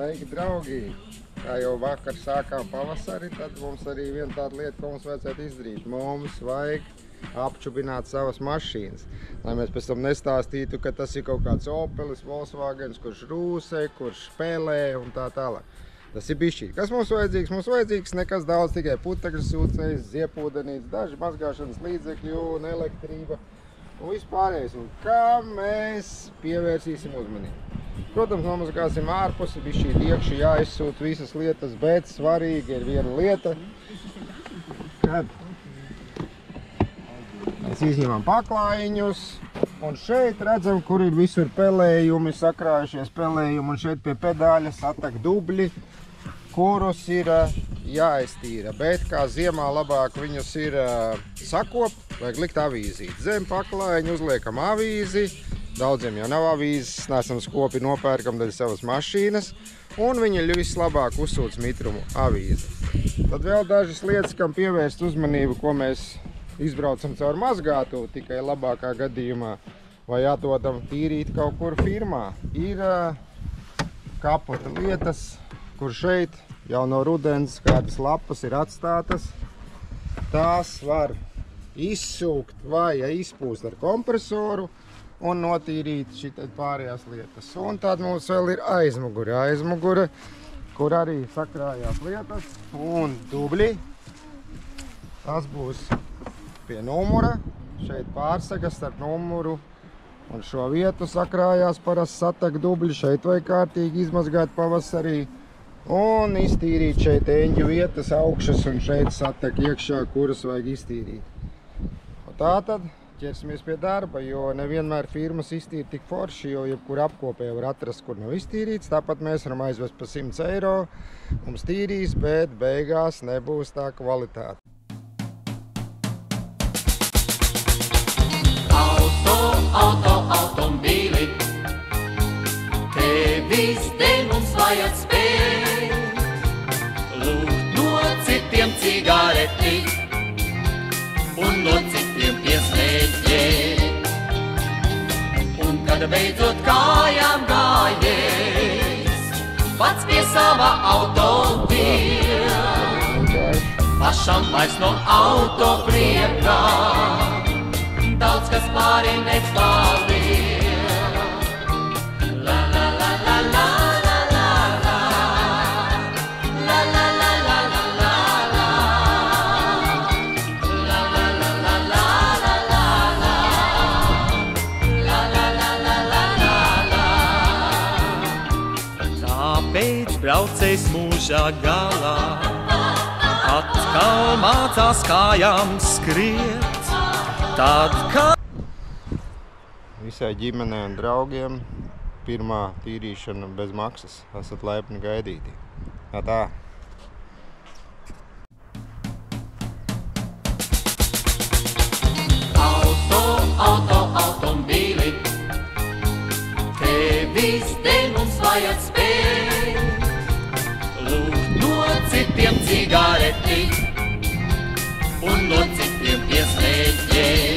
Sveiki, draugi! Kā jau vakar sākām pavasari, tad mums arī viena tāda lieta, ko mums vajadzētu izdarīt. Mums vajag apčubināt savas mašīnas, lai mēs pēc tam nestāstītu, ka tas ir kaut kāds Opelis, Volkswagens, kurš rūsē, kurš spēlē un tā tālāk. Tas ir bišķīt. Kas mums vajadzīgs? Mums vajadzīgs nekas daudz, tikai putekļu sūcējs, ziepūdenīts, daži mazgāšanas līdzekļi un elektrība un vispārējais. Un kā mēs pievērsīsim uzmanību? Protams, nomazgāsim ārpusi, bišķīt iekši jāizsūt visas lietas, bet svarīgi ir viena lieta, kad mēs izņemam paklājiņus, un šeit redzam, kur ir visur pelējumi, sakrājušies pelējumi, un šeit pie pedāļa satak dubļi, kurus ir jāiztīra, bet kā ziemā labāk viņus ir sakopt, vajag likt avīzīt. Zem paklājiņu uzliekam avīzi, daudziem jau nav avīzes, nesam skopi nopērkam daļu savas mašīnas, un viņi vislabāk uzsūc mitrumu avīzi. Tad vēl dažas lietas, kam pievērst uzmanību, ko mēs izbraucam caur mazgātu, tikai labākā gadījumā, vai atdodam tīrīt kaut kur firmā. Ir kapota lietas, kur šeit jau no rudens kādas lapas ir atstātas. Tās var izsūkt vai izpūst ar kompresoru un notīrīt šitad pārējās lietas. Un tad mums vēl ir aizmugure, kur arī sakrājās lietas un dubļi. Tas būs pie numura, šeit pārsegas starp numuru un šo vietu sakrājās parasti satek dubļi, šeit vajag kārtīgi izmazgāt pavasarī un iztīrīt šeit eņģu vietas augšas un šeit satek iekšā, kuras vajag iztīrīt. Un tātad ķersimies pie darba, jo nevienmēr firmas iztīra tik forši, jo jebkur apkopē var atrast, kur nav iztīrīts. Tāpat mēs varam aizvest pa 100 eiro, mums tīrīs, bet beigās nebūs tā kvalitāte. Automobīli, tevis dēļ mums vajag spēt, lūgt no citiem cigareti un no citiem piesmēķēt. Un kad beidzot kājām gājies, pats pie sava automobīla, pašam vairs no auto priekā, daudz kas pāri nepaliek. La la la la la la la la, la la la la la la la, la la la la la la la, la la la la la la. Tāpēc braucējs mūža galā atkal mācās kājām skriet. Tad, Visai ģimenei un draugiem pirmā tīrīšana bez maksas. Esat laipni gaidīti. Tā. Automobīli, tevis dēļ mums vajag spēt, lūgt no citiem cigareti un no citiem piesmēķēt.